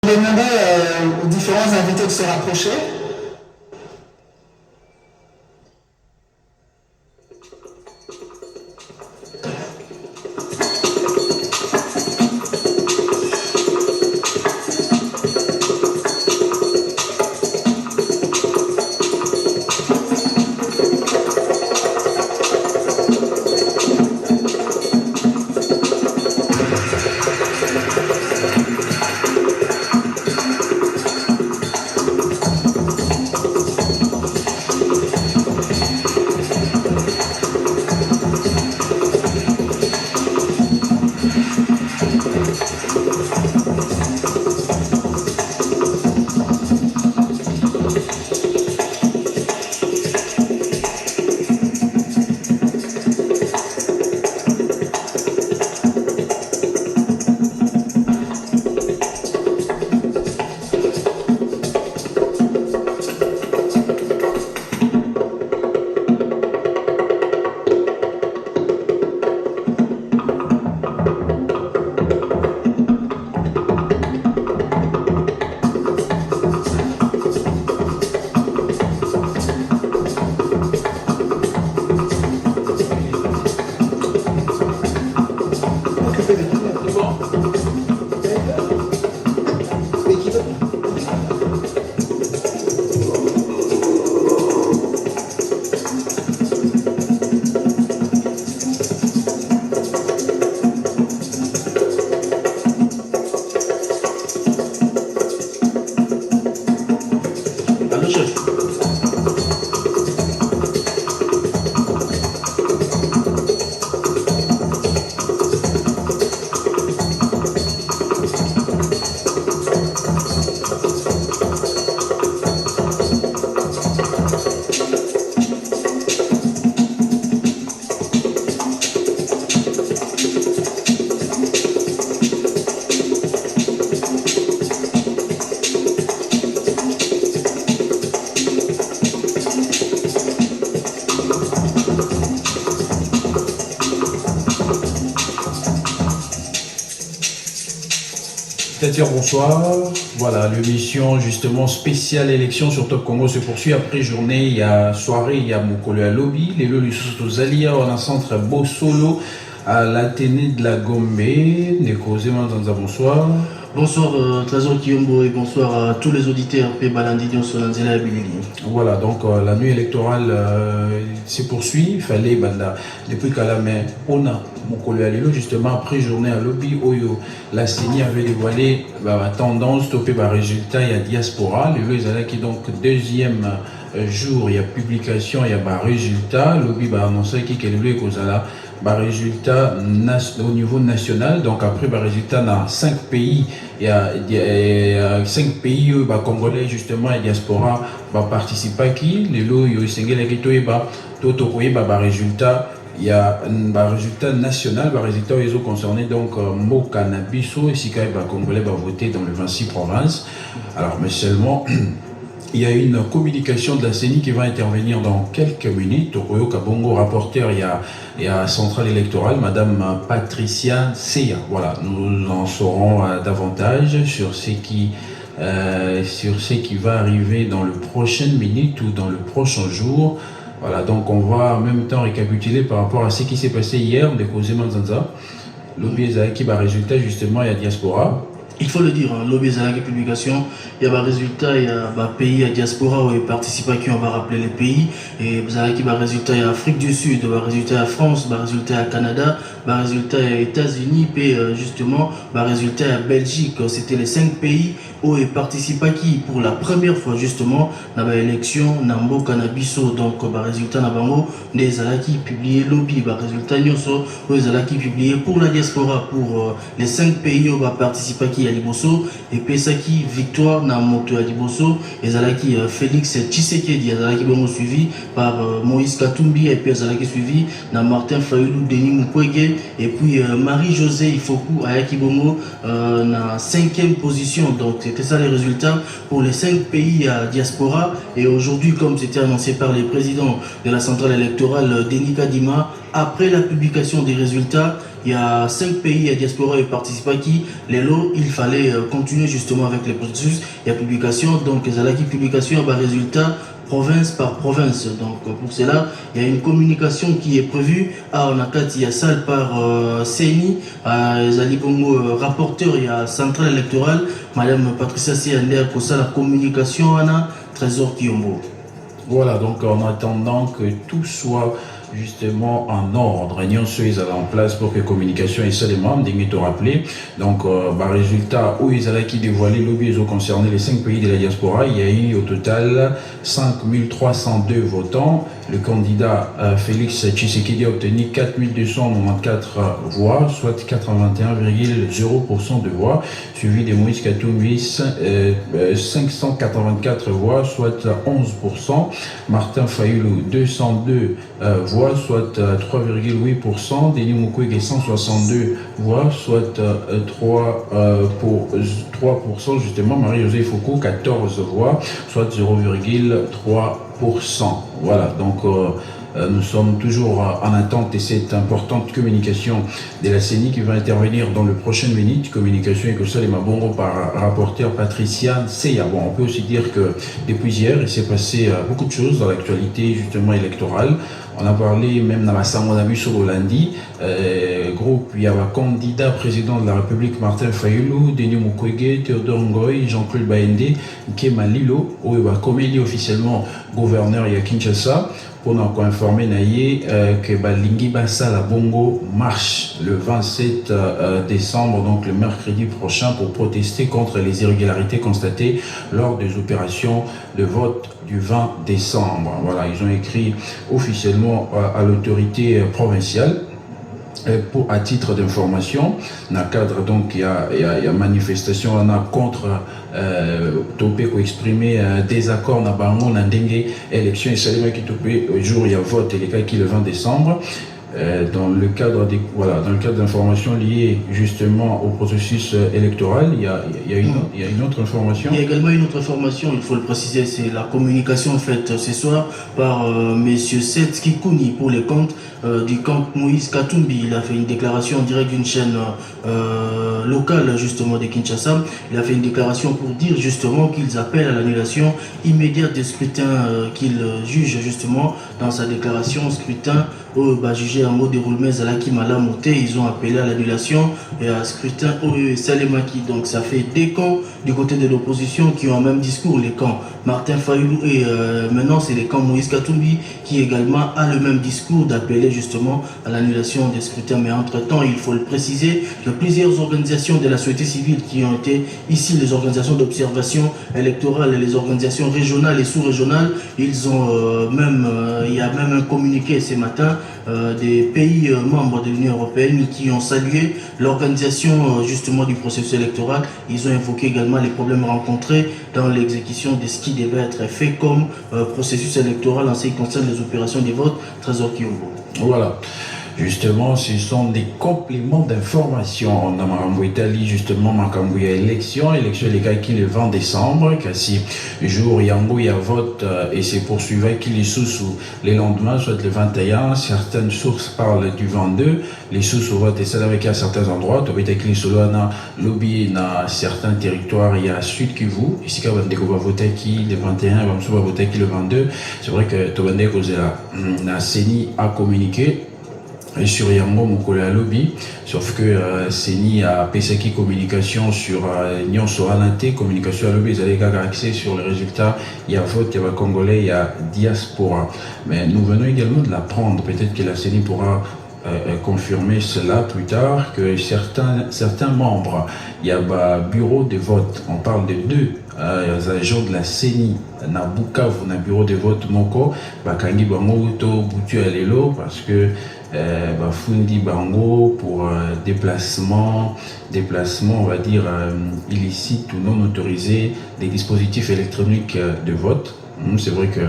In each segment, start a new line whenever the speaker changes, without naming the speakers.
Je demanderai aux différents invités de se rapprocher.
Bonsoir. Voilà, l'émission justement spéciale élection sur Top Congo se poursuit. Après journée, il y a soirée, il y a Mokolo à Lobby, les lots du Zalia, on a centre Beau Solo à l'Athénée de la Gombe. Neko Zemanzanza, bonsoir.
Bonsoir Trésor Kiyombo et bonsoir à tous les auditeurs P. Balandidion Solanzela et Bilili.
Voilà, donc la nuit électorale se poursuit. Il fallait, depuis qu'à la main, on a Mokolo Alilo, justement après journée à Lobby, Oyo, la CENI avait dévoilé la tendance, topé par résultat, il y a diaspora. Le Loïzala qui donc deuxième jour, il y a publication, il y a résultat. Lobby va annoncer qui est le Kozala. Résultat au niveau national, donc après résultat dans 5 pays, il y a 5 pays congolais justement et diaspora participer qui les lots yo sengela kito eba toto koyeba résultat il y a un résultat national, un résultat ils ont concerné donc Moka Nabiso et si congolais va voter dans les 26 provinces. Alors mais seulement il y a une communication de la CENI qui va intervenir dans quelques minutes. Tokoyo Kabongo, rapporteur, il y a Centrale électorale, Madame Patricia Seya. Voilà, nous en saurons davantage sur ce qui va arriver dans les prochaines minutes ou dans le prochain jour. Voilà, donc on va en même temps récapituler par rapport à ce qui s'est passé hier, de Kozé Manzanza. Lobby qui va résultat justement, il y a diaspora.
Il faut le dire, lobby Zalaki publication, il y a un résultat, il y a un pays à diaspora où il participe à qui on va rappeler les pays. Et Zalaki, un résultat à Afrique du Sud, un résultat à France, un résultat à Canada, un résultat à États-Unis, et justement, un résultat à Belgique. C'était les 5 pays où il participe à qui pour la première fois justement dans l'élection Nambo Cannabiso. Donc, un résultat Nabango, les Zalaki publié lobby, un résultat Nyoso, où les Zalaki publié pour la diaspora, pour les 5 pays où va participer à qui Liboso et Pesaki victoire na moto à Liboso et Zalaki Félix Tshisekedi Zalaki bon suivi par Moïse Katumbi et puis Zalaki suivi na Martin Fayulu Denis Mukwege et puis Marie-Josée Ifoku Ayaki Bongo na 5e position. Donc c'était ça les résultats pour les 5 pays à diaspora. Et aujourd'hui, comme c'était annoncé par les présidents de la centrale électorale Denis Kadima, après la publication des résultats, il y a 5 pays à diaspora et participants qui, les lots, il fallait continuer justement avec les processus. Il y a publication, donc il y a publication, résultat province par province. Donc pour cela, il y a une communication qui est prévue à Onakati, il y a salle par CENI, Zali Bongo rapporteur, il y a centrale électorale, Madame Patricia Siander pour ça la communication, Anna Trésor Kiombo.
Voilà, donc en attendant que tout soit justement en ordre, réunion soit en place pour que la communication et ça les membres te rappeler. Donc, résultat, où ils allaient qui dévoiler lobby, ils ont concerné les 5 pays de la diaspora. Il y a eu au total 5302 votants. Le candidat Félix Tshisekedi a obtenu 4294 voix, soit 81,0% de voix, suivi de Moïse Katumbi 584 voix, soit 11%. Martin Fayoulou 202 voix, soit 3,8%. Denis Mukwege 162 voix, soit 3%. Justement, Marie-Josée Foucault 14 voix, soit 0,3%. Voilà, donc nous sommes toujours en attente de cette importante communication de la CENI qui va intervenir dans le prochain minute. Communication et que ça, les Mabongo par rapporteur Patricia Seya. Bon, on peut aussi dire que depuis hier, il s'est passé beaucoup de choses dans l'actualité justement électorale. On a parlé même dans la Samon a vu sur le lundi, groupe, il y a un candidat président de la République Martin Fayoulou, Denis Mukwege, Théodore Ngoy, Jean-Claude Baende, Nkema Lilo, où il va comme il est officiellement gouverneur à Kinshasa, pour nous informer que Balingi Bassala Bongo marche le 27 décembre, donc le mercredi prochain, pour protester contre les irrégularités constatées lors des opérations de vote du 20 décembre. Voilà, ils ont écrit officiellement à l'autorité provinciale. À titre d'information, dans le cadre donc il y a manifestation contre topé pour exprimer désaccord dans bango na ndenge élection et salima qui topé au jour il y a vote et les cas qui le 20 décembre. Dans le cadre d'informations liées justement au processus électoral, il y a une autre information.
Il y a également une autre information, il faut le préciser, c'est la communication faite ce soir par Monsieur Seth Kikouni pour les comptes du camp Moïse Katumbi. Il a fait une déclaration en direct d'une chaîne locale justement de Kinshasa. Il a fait une déclaration pour dire justement qu'ils appellent à l'annulation immédiate des scrutins qu'il juge justement dans sa déclaration scrutin jugé en mot déroulement Zalaki Malamoté. Ils ont appelé à l'annulation et à scrutin Salemaki. Donc ça fait des camps du côté de l'opposition qui ont un même discours, les camps Martin Fayoulou et maintenant c'est les camps Moïse Katumbi qui également a le même discours d'appeler justement à l'annulation des scrutins. Mais entre-temps, il faut le préciser, que plusieurs organisations de la société civile qui ont été ici, les organisations d'observation électorale et les organisations régionales et sous-régionales, ils ont il y a même un communiqué ce matin des pays membres de l'Union européenne qui ont salué l'organisation justement du processus électoral. Ils ont évoqué également les problèmes rencontrés dans l'exécution de ce qui devait être fait comme processus électoral en ce qui concerne les opérations des votes. Trésor Kiombo.
Voilà. Justement, ce sont des compléments d'information. On a Marambo Italie, justement, Makambo il y a élection les gars qui le 20 décembre, quasi jour Yango il y a vote et c'est poursuivi qui les sous les lendemains, soit le 21. Certaines sources parlent du 22, les sous au vote et ça avec à certains endroits. Tu as écrit solo na lobby dans certains territoires, il y a Sud Kivu, ici quand on va voter qui le 21, on va voter qui le 22. C'est vrai que tu vas la CENI a communiqué. Et sur Yango Mokole à lobby, sauf que CENI a PSaki communication sur Nyon Soranate, communication à lobby, ils avaient accès sur les résultats, il y a vote, il y a Congolais, il y a diaspora. Mais nous venons également de l'apprendre, peut-être que la CENI pourra confirmer cela plus tard, que certains membres, il y a bureau de vote, on parle de 2 agents de la CENI, na Bukavu, na bureau de vote Moko, Bakangi Bango, to Boutu Alelo, parce que Fundi Bango pour déplacement, on va dire, illicite ou non autorisé des dispositifs électroniques de vote. C'est vrai que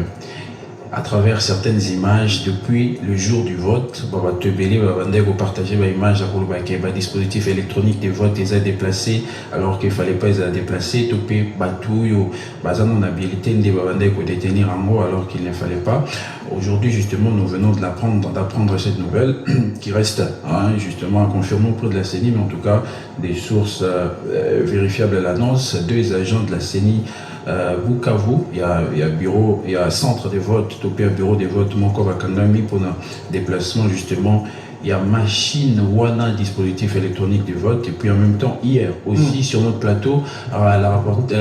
à travers certaines images depuis le jour du vote. On va te bélir, on va partager les images pour le dispositif électronique de vote les a déplacés alors qu'il ne fallait pas les déplacer. Tout peut batouille, on habilité de détenir en mot alors qu'il ne fallait pas. Aujourd'hui, justement, nous venons d'apprendre cette nouvelle qui reste justement à confirmer auprès de la CENI, mais en tout cas des sources vérifiables à l'annonce. 2 agents de la CENI Bukavu, il y a bureau, il y a centre de vote, topé un bureau de vote, mon corps à Kangami pour un déplacement justement. Il y a machine Wana, dispositif électronique de vote, et puis en même temps, hier aussi sur notre plateau, la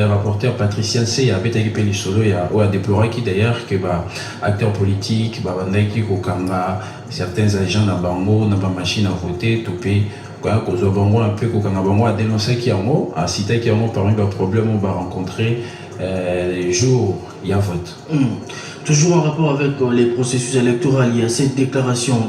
rapporteure Patricia C. a été solo, il y a déploré qui d'ailleurs, que acteurs politiques, qui certains agents dans Bango, dans la machine à voter, topé. Quand on a un peu à dénoncer qui en haut, à citer qui en haut parmi les problèmes on va rencontrer les jours il y a vote.
Toujours en rapport avec les processus électoraux, il y a cette déclaration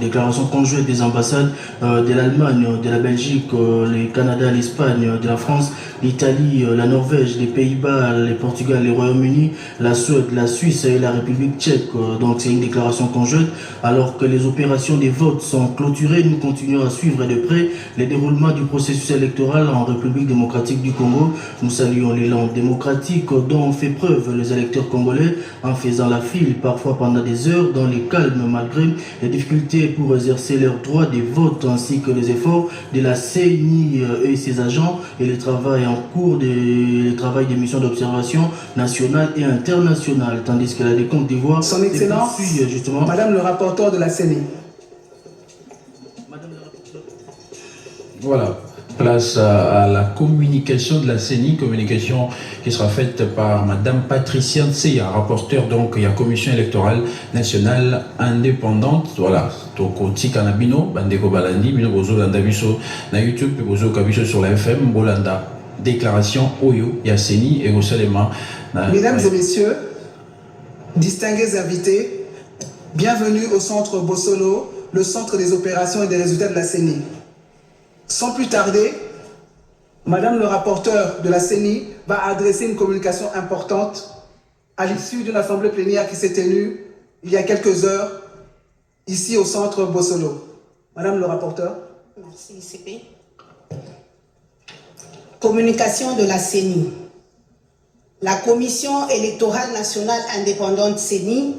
conjointe des ambassades de l'Allemagne, de la Belgique, le Canada, l'Espagne, de la France, l'Italie, la Norvège, les Pays-Bas, le Portugal, le Royaume-Uni, la Suède, la Suisse et la République tchèque. Donc c'est une déclaration conjointe. Alors que les opérations des votes sont clôturées, nous continuons à suivre de près le déroulement du processus électoral en République démocratique du Congo. Nous saluons l'élan démocratique dont ont fait preuve les électeurs congolais en faisant la file parfois pendant des heures dans les calmes malgré les difficultés pour exercer leur droit de vote ainsi que les efforts de la CENI et ses agents et le travail en cours des missions d'observation nationale et internationale, tandis que la décompte des voix
Son Excellence, justement, Madame le rapporteur de la CENI.
Madame le rapporteur.
Voilà. Place à la communication de la CENI, communication qui sera faite par Madame Patricia Tseya, rapporteure donc il y a commission électorale nationale indépendante. Voilà, donc Oti Kanabino, Bandeko Balandi, Bino Bozo Landa Biso na YouTube, Bozo Kabiso sur la FM, Bolanda. Déclaration Oyo, il y a CENI et Osalema.
Mesdames et messieurs, distingués invités, bienvenue au centre Bossolo, le centre des opérations et des résultats de la CENI. Sans plus tarder, Madame le rapporteur de la CENI va adresser une communication importante à l'issue d'une assemblée plénière qui s'est tenue il y a quelques heures ici au centre Bossolo. Madame le rapporteur.
Merci, ICP. Communication de la CENI. La Commission électorale nationale indépendante CENI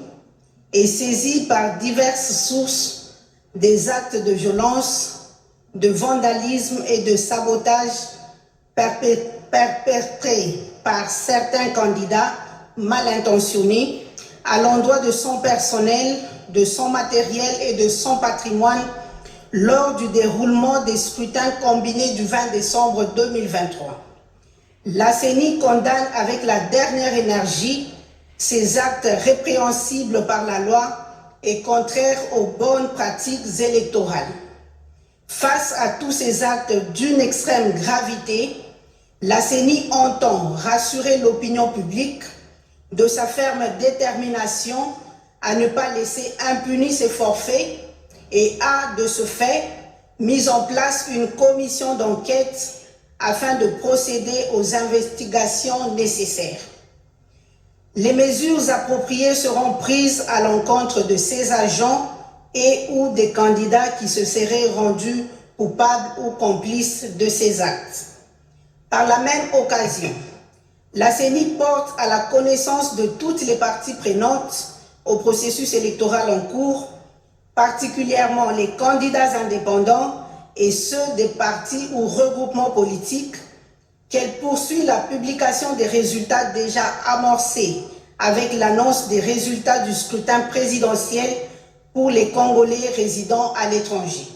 est saisie par diverses sources des actes de violence, de vandalisme et de sabotage perpétrés par certains candidats mal intentionnés à l'endroit de son personnel, de son matériel et de son patrimoine lors du déroulement des scrutins combinés du 20 décembre 2023. La CENI condamne avec la dernière énergie ces actes répréhensibles par la loi et contraires aux bonnes pratiques électorales. Face à tous ces actes d'une extrême gravité, la CENI entend rassurer l'opinion publique de sa ferme détermination à ne pas laisser impunis ces forfaits et a, de ce fait, mis en place une commission d'enquête afin de procéder aux investigations nécessaires. Les mesures appropriées seront prises à l'encontre de ces agents et ou des candidats qui se seraient rendus coupables ou complices de ces actes. Par la même occasion, la CENI porte à la connaissance de toutes les parties prenantes au processus électoral en cours, particulièrement les candidats indépendants et ceux des partis ou regroupements politiques, qu'elle poursuit la publication des résultats déjà amorcés avec l'annonce des résultats du scrutin présidentiel pour les Congolais résidant à l'étranger.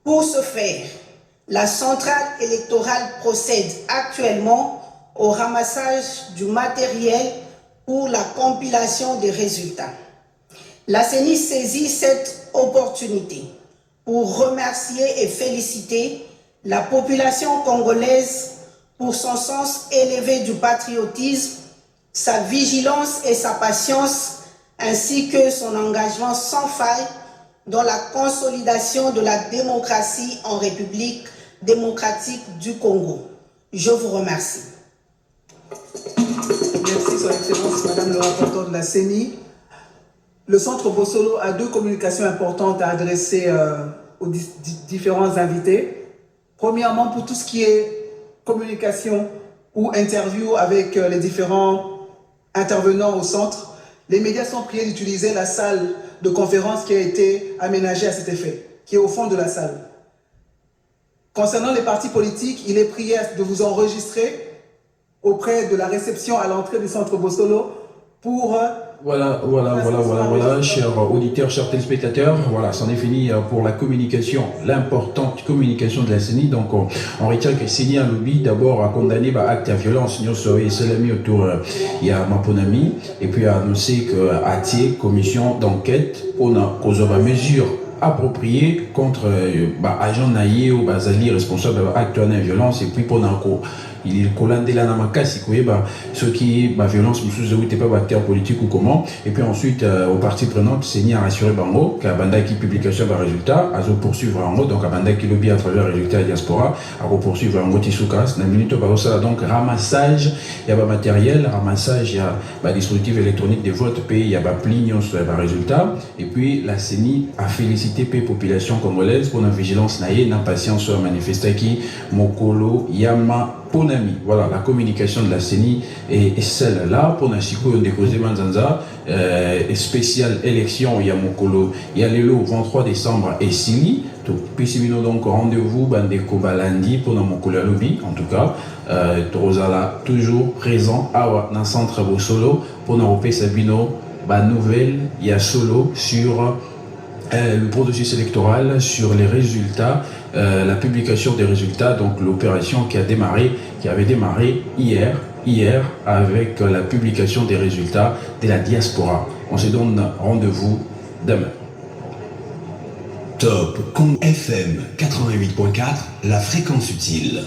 Pour ce faire, la centrale électorale procède actuellement au ramassage du matériel pour la compilation des résultats. La CENI saisit cette opportunité pour remercier et féliciter la population congolaise pour son sens élevé du patriotisme, sa vigilance et sa patience, ainsi que son engagement sans faille dans la consolidation de la démocratie en République démocratique du Congo. Je vous remercie.
Merci, Son Excellence, Madame le rapporteur de la CENI. le Centre Bossolo a 2 communications importantes à adresser aux différents invités. Premièrement, pour tout ce qui est communication ou interview avec les différents intervenants au centre, les médias sont priés d'utiliser la salle de conférence qui a été aménagée à cet effet, qui est au fond de la salle. Concernant les partis politiques, il est prié de vous enregistrer auprès de la réception à l'entrée du centre Bossolo pour...
Voilà, chers auditeurs, chers téléspectateurs, voilà, c'en est fini pour la communication, l'importante communication de la CENI. Donc, on retient que CENI a lobby d'abord à condamner acte à violence, et Salami autour, il y a Maponami, et puis a annoncé que ATIE, commission d'enquête, on a causé des mesures appropriées contre agent naïe ou bazali responsable d'acte de violence, et puis pour il colande la namakasi ce qui est violence monsieur n'était pas acteur politique ou comment, et puis ensuite aux parties prenantes CENI a rassuré bango que banda qui publication va résultat à poursuivre en haut, donc à banda qui lobby à travers le résultat diaspora à poursuivre en haut tisoukas na minute ça, donc ramassage il y a matériel, ramassage il y a dispositif électronique de vote pays il y a plignon sur le résultat, et puis la CENI a félicité la population congolaise pour la vigilance naïe na patience sur manifester qui mokolo yama Ponami. Voilà, la communication de la CENI est celle-là. Pour Nashiko, on déposé Manzanza, spéciale élection, il y a Mokolo, il y a le 23 décembre et Sili. Puis, donc, rendez-vous, Bandeko Balandi pour Mokolo Lobby, en tout cas. Trozala, toujours présent dans le centre Bossolo pour Naropé Sabino, nouvelle, il y a solo sur le processus électoral, sur les résultats, la publication des résultats, donc l'opération qui avait démarré hier avec la publication des résultats de la diaspora. On se donne rendez-vous demain.
Top Con FM 88.4, la fréquence utile.